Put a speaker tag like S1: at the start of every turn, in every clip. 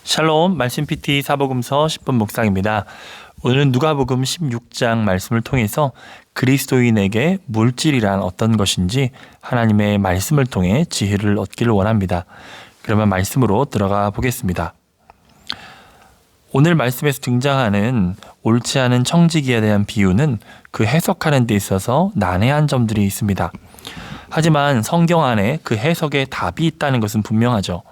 S1: 샬롬 말씀 PT 사복음서 10분 묵상입니다. 오늘은 누가복음 16장 말씀을 통해서 그리스도인에게 물질이란 어떤 것인지 하나님의 말씀을 통해 지혜를 얻기를 원합니다. 그러면 말씀으로 들어가 보겠습니다. 오늘 말씀에서 등장하는 옳지 않은 청지기에 대한 비유는 그 해석하는 데 있어서 난해한 점들이 있습니다. 하지만 성경 안에 그 해석에 답이 있다는 것은 분명하죠.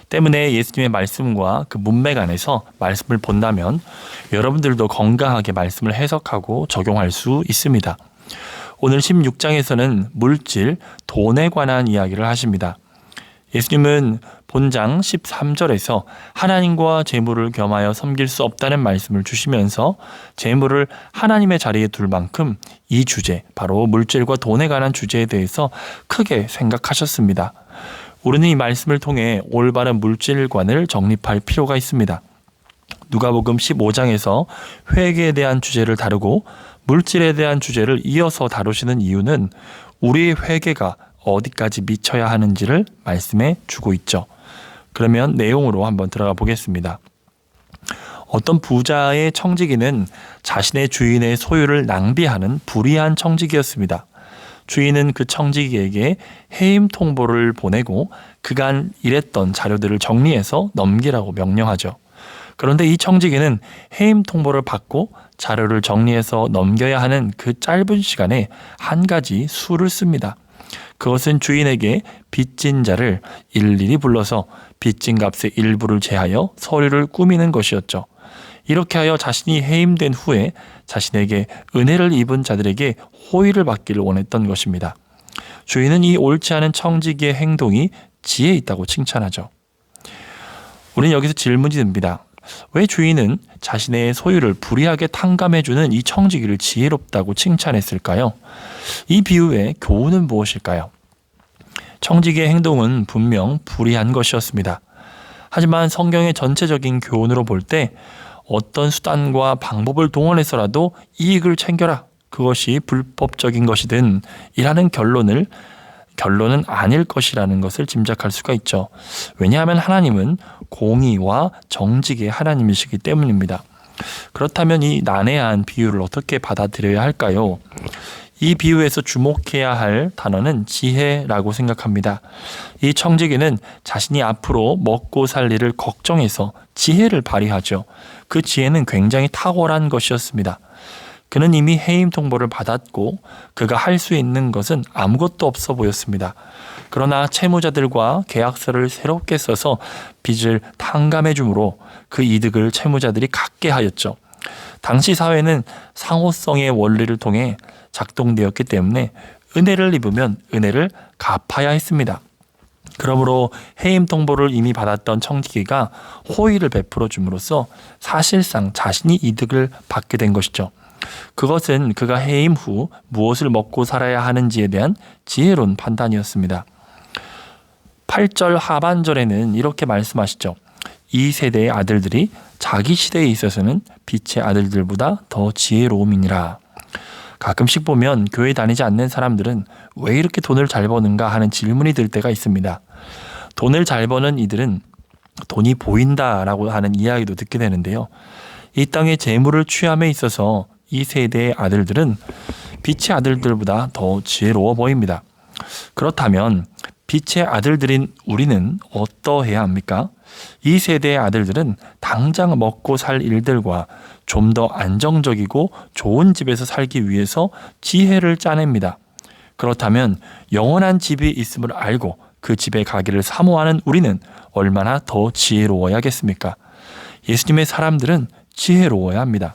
S1: 때문에 예수님의 말씀과 그 문맥 안에서 말씀을 본다면 여러분들도 건강하게 말씀을 해석하고 적용할 수 있습니다. 오늘 16장에서는 물질, 돈에 관한 이야기를 하십니다. 예수님은 본장 13절에서 하나님과 재물을 겸하여 섬길 수 없다는 말씀을 주시면서 재물을 하나님의 자리에 둘 만큼 이 주제, 바로 물질과 돈에 관한 주제에 대해서 크게 생각하셨습니다. 우리는 이 말씀을 통해 올바른 물질관을 정립할 필요가 있습니다. 누가복음 15장에서 회개에 대한 주제를 다루고 물질에 대한 주제를 이어서 다루시는 이유는 우리의 회개가 어디까지 미쳐야 하는지를 말씀해 주고 있죠. 그러면 내용으로 한번 들어가 보겠습니다. 어떤 부자의 청지기는 자신의 주인의 소유를 낭비하는 불의한 청지기였습니다. 주인은 그 청지기에게 해임 통보를 보내고 그간 일했던 자료들을 정리해서 넘기라고 명령하죠. 그런데 이 청지기는 해임 통보를 받고 자료를 정리해서 넘겨야 하는 그 짧은 시간에 한 가지 수를 씁니다. 그것은 주인에게 빚진 자를 일일이 불러서 빚진 값의 일부를 제하여 서류를 꾸미는 것이었죠. 이렇게 하여 자신이 해임된 후에 자신에게 은혜를 입은 자들에게 호의를 받기를 원했던 것입니다. 주인은 이 옳지 않은 청지기의 행동이 지혜 있다고 칭찬하죠. 우리는 여기서 질문이 듭니다. 왜 주인은 자신의 소유를 불이하게 탕감해주는 이 청지기를 지혜롭다고 칭찬했을까요? 이 비유의 교훈은 무엇일까요? 청지기의 행동은 분명 불의한 것이었습니다. 하지만 성경의 전체적인 교훈으로 볼 때 어떤 수단과 방법을 동원해서라도 이익을 챙겨라, 그것이 불법적인 것이든 이라는 결론은 아닐 것이라는 것을 짐작할 수가 있죠. 왜냐하면 하나님은 공의와 정직의 하나님이시기 때문입니다. 그렇다면 이 난해한 비유를 어떻게 받아들여야 할까요? 이 비유에서 주목해야 할 단어는 지혜라고 생각합니다. 이 청지기는 자신이 앞으로 먹고 살 일을 걱정해서 지혜를 발휘하죠. 그 지혜는 굉장히 탁월한 것이었습니다. 그는 이미 해임 통보를 받았고 그가 할 수 있는 것은 아무것도 없어 보였습니다. 그러나 채무자들과 계약서를 새롭게 써서 빚을 탕감해 주므로 그 이득을 채무자들이 갖게 하였죠. 당시 사회는 상호성의 원리를 통해 작동되었기 때문에 은혜를 입으면 은혜를 갚아야 했습니다. 그러므로 해임 통보를 이미 받았던 청지기가 호의를 베풀어 줌으로써 사실상 자신이 이득을 받게 된 것이죠. 그것은 그가 해임 후 무엇을 먹고 살아야 하는지에 대한 지혜로운 판단이었습니다. 8절 하반절에는 이렇게 말씀하시죠. 이 세대의 아들들이 자기 시대에 있어서는 빛의 아들들보다 더 지혜로움이니라. 가끔씩 보면 교회 다니지 않는 사람들은 왜 이렇게 돈을 잘 버는가 하는 질문이 들 때가 있습니다. 돈을 잘 버는 이들은 돈이 보인다라고 하는 이야기도 듣게 되는데요. 이 땅의 재물을 취함에 있어서 이 세대의 아들들은 빛의 아들들보다 더 지혜로워 보입니다. 그렇다면 빛의 아들들인 우리는 어떠해야 합니까? 이 세대의 아들들은 당장 먹고 살 일들과 좀 더 안정적이고 좋은 집에서 살기 위해서 지혜를 짜냅니다. 그렇다면 영원한 집이 있음을 알고 그 집에 가기를 사모하는 우리는 얼마나 더 지혜로워야겠습니까? 예수님의 사람들은 지혜로워야 합니다.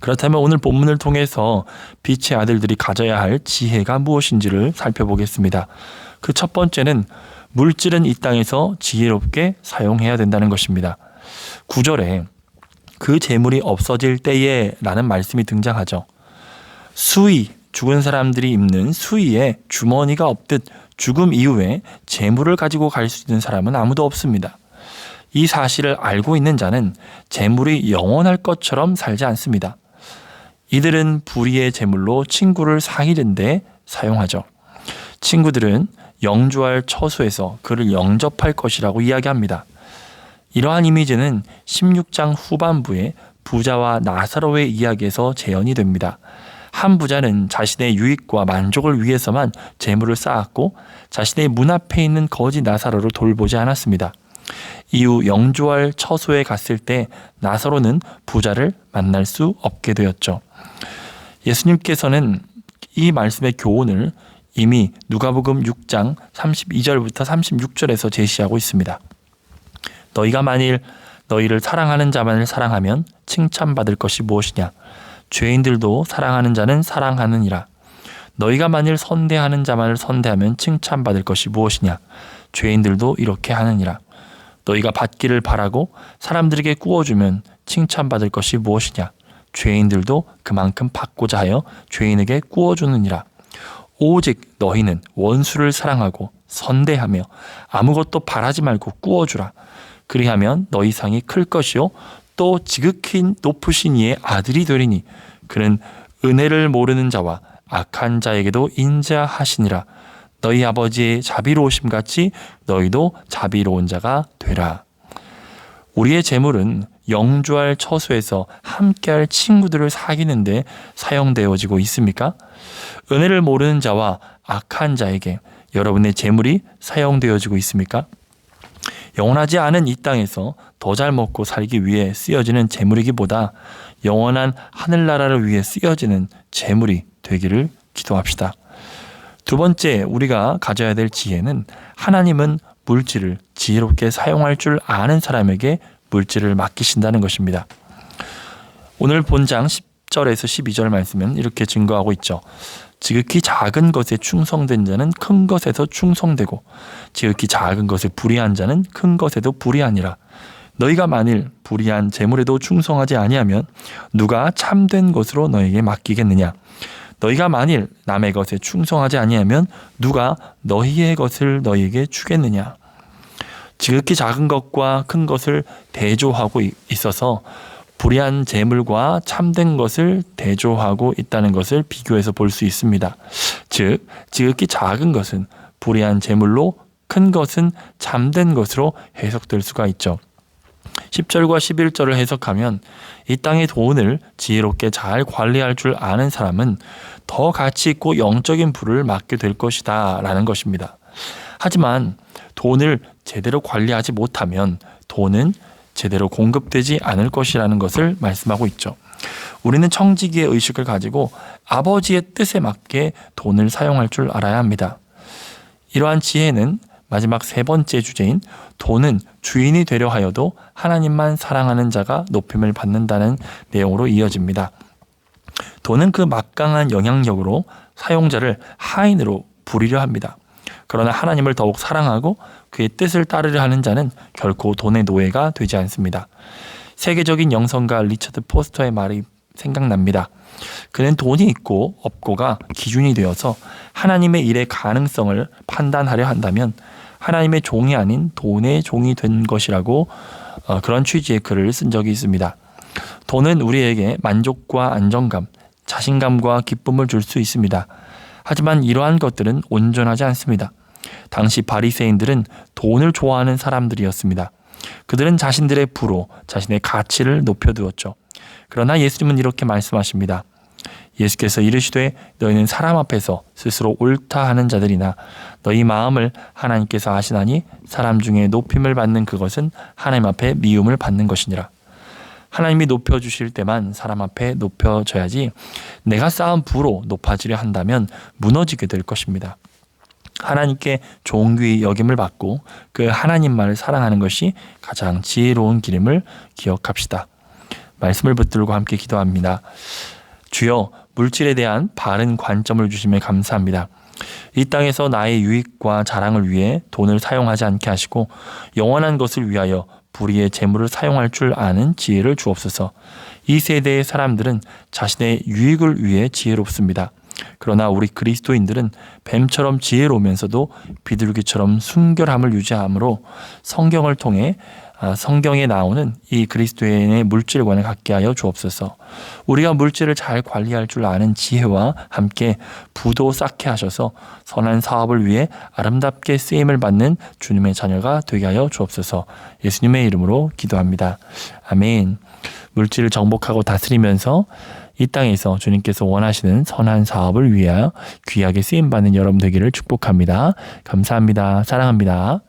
S1: 그렇다면 오늘 본문을 통해서 빛의 아들들이 가져야 할 지혜가 무엇인지를 살펴보겠습니다. 그 첫 번째는 물질은 이 땅에서 지혜롭게 사용해야 된다는 것입니다. 9절에 그 재물이 없어질 때에 라는 말씀이 등장하죠. 수의, 죽은 사람들이 입는 수의에 주머니가 없듯 죽음 이후에 재물을 가지고 갈 수 있는 사람은 아무도 없습니다. 이 사실을 알고 있는 자는 재물이 영원할 것처럼 살지 않습니다. 이들은 불의의 재물로 친구를 사귀는 데 사용하죠. 친구들은 영주할 처소에서 그를 영접할 것이라고 이야기합니다. 이러한 이미지는 16장 후반부에 부자와 나사로의 이야기에서 재현이 됩니다. 한 부자는 자신의 유익과 만족을 위해서만 재물을 쌓았고 자신의 문 앞에 있는 거지 나사로를 돌보지 않았습니다. 이후 영주할 처소에 갔을 때 나사로는 부자를 만날 수 없게 되었죠. 예수님께서는 이 말씀의 교훈을 이미 누가복음 6장 32절부터 36절에서 제시하고 있습니다. 너희가 만일 너희를 사랑하는 자만을 사랑하면 칭찬받을 것이 무엇이냐? 죄인들도 사랑하는 자는 사랑하느니라. 너희가 만일 선대하는 자만을 선대하면 칭찬받을 것이 무엇이냐? 죄인들도 이렇게 하느니라. 너희가 받기를 바라고 사람들에게 구워주면 칭찬받을 것이 무엇이냐? 죄인들도 그만큼 받고자 하여 죄인에게 구워주느니라. 오직 너희는 원수를 사랑하고 선대하며 아무것도 바라지 말고 구워주라. 그리하면 너희 상이 클 것이요 또 지극히 높으신 이의 아들이 되리니 그는 은혜를 모르는 자와 악한 자에게도 인자하시니라. 너희 아버지의 자비로우심 같이 너희도 자비로운 자가 되라. 우리의 재물은 영주할 처소에서 함께할 친구들을 사귀는데 사용되어지고 있습니까? 은혜를 모르는 자와 악한 자에게 여러분의 재물이 사용되어지고 있습니까? 영원하지 않은 이 땅에서 더 잘 먹고 살기 위해 쓰여지는 재물이기보다 영원한 하늘나라를 위해 쓰여지는 재물이 되기를 기도합시다. 두 번째, 우리가 가져야 될 지혜는 하나님은 물질을 지혜롭게 사용할 줄 아는 사람에게 물질을 맡기신다는 것입니다. 오늘 본장 10절에서 12절 말씀은 이렇게 증거하고 있죠. 지극히 작은 것에 충성된 자는 큰 것에서 충성되고 지극히 작은 것에 불의한 자는 큰 것에도 불의하니라. 너희가 만일 불의한 재물에도 충성하지 아니하면 누가 참된 것으로 너에게 맡기겠느냐? 너희가 만일 남의 것에 충성하지 아니하면 누가 너희의 것을 너희에게 주겠느냐? 지극히 작은 것과 큰 것을 대조하고 있어서 불의한 재물과 참된 것을 대조하고 있다는 것을 비교해서 볼 수 있습니다. 즉, 지극히 작은 것은 불의한 재물로 큰 것은 참된 것으로 해석될 수가 있죠. 10절과 11절을 해석하면 이 땅의 돈을 지혜롭게 잘 관리할 줄 아는 사람은 더 가치 있고 영적인 부를 맡게 될 것이다 라는 것입니다. 하지만 돈을 제대로 관리하지 못하면 돈은 제대로 공급되지 않을 것이라는 것을 말씀하고 있죠. 우리는 청지기의 의식을 가지고 아버지의 뜻에 맞게 돈을 사용할 줄 알아야 합니다. 이러한 지혜는 마지막 세 번째 주제인 돈은 주인이 되려 하여도 하나님만 사랑하는 자가 높임을 받는다는 내용으로 이어집니다. 돈은 그 막강한 영향력으로 사용자를 하인으로 부리려 합니다. 그러나 하나님을 더욱 사랑하고 그의 뜻을 따르려 하는 자는 결코 돈의 노예가 되지 않습니다. 세계적인 영성가 리처드 포스터의 말이 생각납니다. 그는 돈이 있고 없고가 기준이 되어서 하나님의 일의 가능성을 판단하려 한다면 하나님의 종이 아닌 돈의 종이 된 것이라고 그런 취지의 글을 쓴 적이 있습니다. 돈은 우리에게 만족과 안정감, 자신감과 기쁨을 줄 수 있습니다. 하지만 이러한 것들은 온전하지 않습니다. 당시 바리새인들은 돈을 좋아하는 사람들이었습니다. 그들은 자신들의 부로 자신의 가치를 높여두었죠. 그러나 예수님은 이렇게 말씀하십니다. 예수께서 이르시되 너희는 사람 앞에서 스스로 옳다 하는 자들이나 너희 마음을 하나님께서 아시나니 사람 중에 높임을 받는 그것은 하나님 앞에 미움을 받는 것이니라. 하나님이 높여주실 때만 사람 앞에 높여져야지 내가 쌓은 부로 높아지려 한다면 무너지게 될 것입니다. 하나님께 존귀 여김을 받고 그 하나님만을 사랑하는 것이 가장 지혜로운 길임을 기억합시다. 말씀을 붙들고 함께 기도합니다. 주여, 물질에 대한 바른 관점을 주심에 감사합니다. 이 땅에서 나의 유익과 자랑을 위해 돈을 사용하지 않게 하시고 영원한 것을 위하여 불의의 재물을 사용할 줄 아는 지혜를 주옵소서. 이 세대의 사람들은 자신의 유익을 위해 지혜롭습니다. 그러나 우리 그리스도인들은 뱀처럼 지혜로우면서도 비둘기처럼 순결함을 유지함으로 성경을 통해 성경에 나오는 이 그리스도인의 물질관을 갖게 하여 주옵소서. 우리가 물질을 잘 관리할 줄 아는 지혜와 함께 부도 쌓게 하셔서 선한 사업을 위해 아름답게 쓰임을 받는 주님의 자녀가 되게 하여 주옵소서. 예수님의 이름으로 기도합니다. 아멘. 물질을 정복하고 다스리면서 이 땅에서 주님께서 원하시는 선한 사업을 위하여 귀하게 쓰임받는 여러분 되기를 축복합니다. 감사합니다. 사랑합니다.